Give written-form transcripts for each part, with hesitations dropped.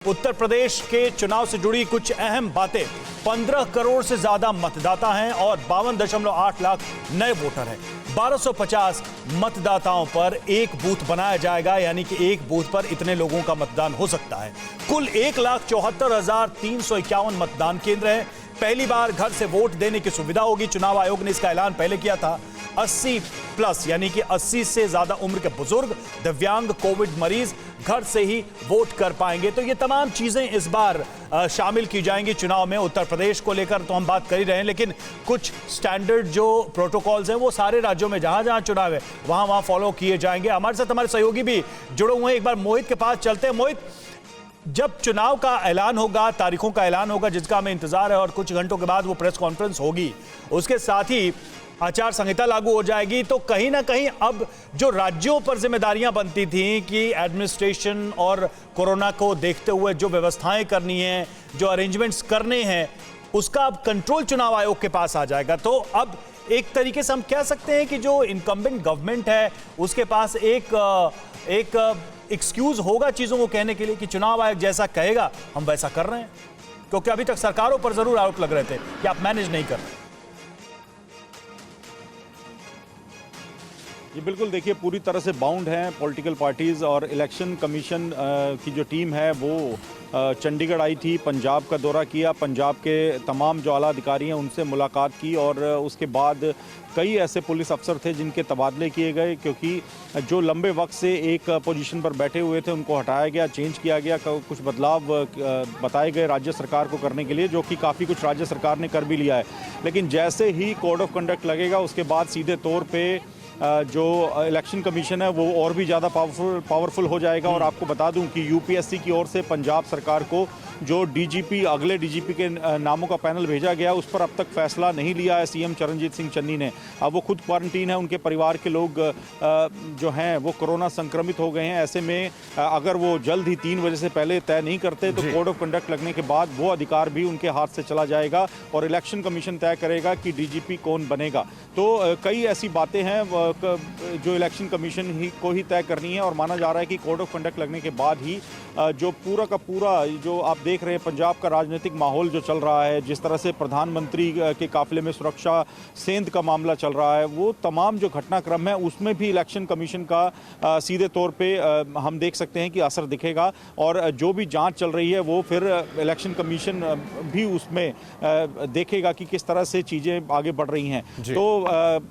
उत्तर प्रदेश के चुनाव से जुड़ी कुछ अहम बातें। 15 करोड़ से ज्यादा मतदाता हैं और 52.8 लाख नए वोटर हैं। 1250 मतदाताओं पर एक बूथ बनाया जाएगा, यानी कि एक बूथ पर इतने लोगों का मतदान हो सकता है। कुल 1,74,351 मतदान केंद्र हैं। पहली बार घर से वोट देने की सुविधा होगी। चुनाव आयोग ने इसका ऐलान पहले किया था। 80 प्लस यानी कि 80 से ज्यादा उम्र के बुजुर्ग, दिव्यांग, कोविड मरीज घर से ही वोट कर पाएंगे। तो ये तमाम चीजें इस बार शामिल की जाएंगी चुनाव में। उत्तर प्रदेश को लेकर तो हम बात कर ही रहे हैं, लेकिन कुछ स्टैंडर्ड जो प्रोटोकॉल्स हैं वो सारे राज्यों में जहां जहां चुनाव है वहां फॉलो किए जाएंगे। हमारे साथ हमारे सहयोगी भी जुड़े हुए हैं। एक बार मोहित के पास चलते हैं। मोहित, जब चुनाव का ऐलान होगा, तारीखों का ऐलान होगा जिसका हमें इंतजार है और कुछ घंटों के बाद वो प्रेस कॉन्फ्रेंस होगी, उसके साथ ही आचार संहिता लागू हो जाएगी, तो कहीं ना कहीं अब जो राज्यों पर जिम्मेदारियां बनती थी कि एडमिनिस्ट्रेशन और कोरोना को देखते हुए जो व्यवस्थाएं करनी है, जो अरेंजमेंट्स करने हैं, उसका अब कंट्रोल चुनाव आयोग के पास आ जाएगा। तो अब एक तरीके से हम कह सकते हैं कि जो इनकम्बेंट गवर्नमेंट है उसके पास एक एक्सक्यूज होगा चीजों को कहने के लिए कि चुनाव आयोग जैसा कहेगा हम वैसा कर रहे हैं, क्योंकि अभी तक सरकारों पर जरूर आरोप लग रहे थे कि आप मैनेज नहीं कर रहे। ये बिल्कुल देखिए पूरी तरह से बाउंड हैं पॉलिटिकल पार्टीज़, और इलेक्शन कमीशन की जो टीम है वो चंडीगढ़ आई थी, पंजाब का दौरा किया, पंजाब के तमाम जो आला अधिकारी हैं उनसे मुलाकात की, और उसके बाद कई ऐसे पुलिस अफसर थे जिनके तबादले किए गए, क्योंकि जो लंबे वक्त से एक पोजीशन पर बैठे हुए थे उनको हटाया गया, चेंज किया गया, कुछ बदलाव बताए गए राज्य सरकार को करने के लिए, जो कि काफ़ी कुछ राज्य सरकार ने कर भी लिया है। लेकिन जैसे ही कोड ऑफ कंडक्ट लगेगा उसके बाद सीधे तौर पर जो इलेक्शन कमीशन है वो और भी ज़्यादा पावरफुल हो जाएगा। और आपको बता दूं कि यूपीएससी की ओर से पंजाब सरकार को जो डीजीपी, अगले डीजीपी के नामों का पैनल भेजा गया, उस पर अब तक फैसला नहीं लिया है सीएम चरणजीत सिंह चन्नी ने। अब वो खुद क्वारंटीन है, उनके परिवार के लोग जो हैं वो कोरोना संक्रमित हो गए हैं। ऐसे में अगर वो जल्द ही 3 बजे से पहले तय नहीं करते तो कोड ऑफ कंडक्ट लगने के बाद वो अधिकार भी उनके हाथ से चला जाएगा और इलेक्शन कमीशन तय करेगा कि डीजीपी कौन बनेगा। तो कई ऐसी बातें हैं जो इलेक्शन कमीशन ही को ही तय करनी है, और माना जा रहा है कि कोड ऑफ कंडक्ट लगने के बाद ही जो पूरा का पूरा जो आप देख रहे हैं पंजाब का राजनीतिक माहौल जो चल रहा है, जिस तरह से प्रधानमंत्री के काफिले में सुरक्षा सेंध का मामला चल रहा है, वो तमाम जो घटनाक्रम है उसमें भी इलेक्शन कमीशन का सीधे तौर पे हम देख सकते हैं कि असर दिखेगा। और जो भी जांच चल रही है वो फिर इलेक्शन कमीशन भी उसमें देखेगा कि किस तरह से चीज़ें आगे बढ़ रही हैं। तो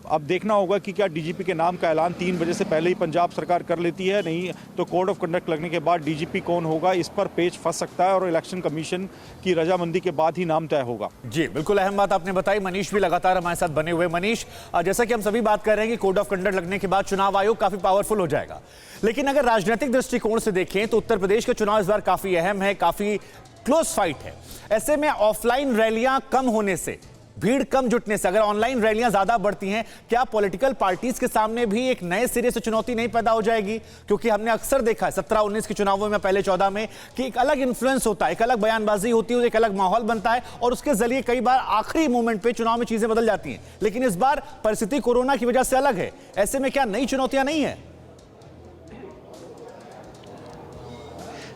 अब देखना होगा कि क्या डीजीपी के नाम का ऐलान 3 बजे से पहले ही पंजाब सरकार कर लेती है, नहीं तो कोड ऑफ कंडक्ट लगने के बाद डीजीपी कौन होगा इस पर पेच फंस सकता है, और इलेक्शन कमीशन की रजामंदी के बाद ही नाम तय होगा। जी बिल्कुल, अहम बात आपने बताई। मनीष भी लगातार हमारे साथ बने हुए। मनीष, जैसा कि हम सभी बात कर रहे हैं कि कोड ऑफ कंडक्ट लगने के बाद चुनाव आयोग काफी पावरफुल हो जाएगा, लेकिन अगर राजनीतिक दृष्टिकोण से देखें तो उत्तर प्रदेश के चुनाव इस बार काफी अहम है, काफी क्लोज फाइट है। ऐसे में ऑफलाइन रैलियां कम होने से, भीड़ कम जुटने से, अगर ऑनलाइन रैलियां ज्यादा बढ़ती हैं, क्या पॉलिटिकल पार्टीज के सामने भी एक नए सिरे से चुनौती नहीं पैदा हो जाएगी? क्योंकि हमने अक्सर देखा है 17-19 के चुनावों में, पहले 14 में, कि एक अलग इन्फ्लुएंस होता है, एक अलग बयानबाजी होती है, एक अलग माहौल बनता है, और उसके जरिए कई बार आखिरी मोमेंट पे चुनाव में चीजें बदल जाती हैं। लेकिन इस बार परिस्थिति कोरोना की वजह से अलग है। ऐसे में क्या नई चुनौतियां नहीं है?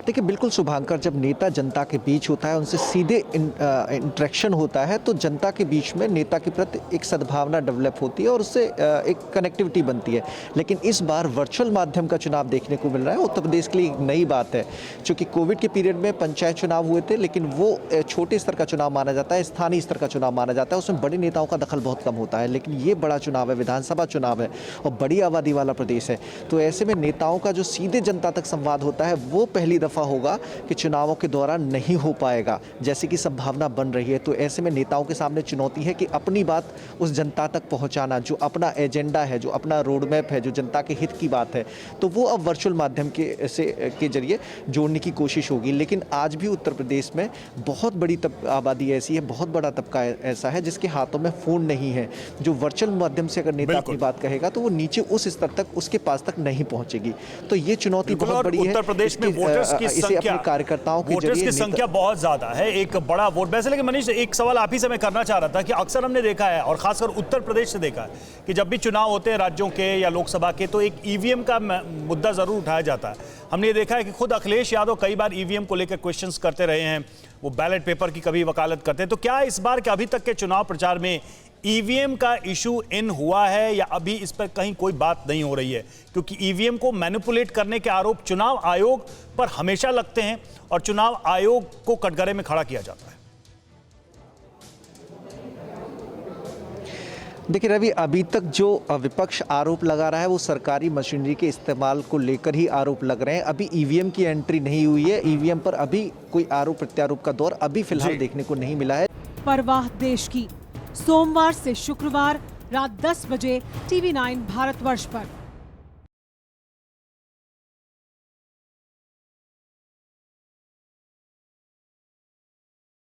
देखिए बिल्कुल शुभांकर, जब नेता जनता के बीच होता है, उनसे सीधे इंटरेक्शन होता है, तो जनता के बीच में नेता के प्रति एक सद्भावना डेवलप होती है और उससे एक कनेक्टिविटी बनती है। लेकिन इस बार वर्चुअल माध्यम का चुनाव देखने को मिल रहा है। उत्तर प्रदेश के लिए एक नई बात है, क्योंकि कोविड के पीरियड में पंचायत चुनाव हुए थे, लेकिन वो छोटे स्तर का चुनाव माना जाता है, स्थानीय स्तर का चुनाव माना जाता है, उसमें बड़े नेताओं का दखल बहुत कम होता है। लेकिन ये बड़ा चुनाव है, विधानसभा चुनाव है और बड़ी आबादी वाला प्रदेश है, तो ऐसे में नेताओं का जो सीधे जनता तक संवाद होता है वो पहली होगा कि चुनावों के दौरान नहीं हो पाएगा, जैसे कि संभावना बन रही है। तो ऐसे में नेताओं के सामने चुनौती है कि अपनी बात उस जनता तक पहुंचाना, जो अपना एजेंडा है, जो अपना रोड मैप है, जो जनता के हित की बात है, तो वो अब वर्चुअल माध्यम के जरिए जोड़ने की कोशिश होगी। लेकिन आज भी उत्तर प्रदेश में बहुत बड़ी आबादी ऐसी है, बहुत बड़ा तबका ऐसा है जिसके हाथों में फ़ोन नहीं है, जो वर्चुअल माध्यम से अगर नेता अपनी बात कहेगा तो वो नीचे उस स्तर तक, उसके पास तक नहीं पहुंचेगी। तो ये चुनौती बहुत बड़ी है। उत्तर प्रदेश में वोटर्स की इसे संख्या, अपने कार्यकर्ताओं के वोटर्स जरिए की संख्या बहुत ज्यादा है, एक बड़ा वोट वैसे। लेकिन मनीष, एक सवाल आप ही से मैं करना चाह रहा था कि अक्सर हमने देखा है और खासकर उत्तर प्रदेश से देखा है कि जब भी चुनाव होते हैं राज्यों के या लोकसभा के, तो एक ईवीएम का मुद्दा जरूर उठाया जाता है। हमने ये देखा है कि खुद अखिलेश यादव कई बार ईवीएम को लेकर क्वेश्चंस करते रहे हैं, वो बैलेट पेपर की कभी वकालत करते हैं। तो क्या इस बार के अभी तक के चुनाव प्रचार में ईवीएम का इशू इन हुआ है या अभी इस पर कहीं कोई बात नहीं हो रही है? क्योंकि ईवीएम को मैनिपुलेट करने के आरोप चुनाव आयोग पर हमेशा लगते हैं और चुनाव आयोग को कटघरे में खड़ा किया जाता है। देखिए रवि, अभी तक जो विपक्ष आरोप लगा रहा है वो सरकारी मशीनरी के इस्तेमाल को लेकर ही आरोप लग रहे हैं। अभी ईवीएम की एंट्री नहीं हुई है, ईवीएम पर अभी कोई आरोप प्रत्यारोप का दौर अभी फिलहाल देखने को नहीं मिला है। परवाह देश की, सोमवार से शुक्रवार रात 10 बजे TV9 भारतवर्ष पर।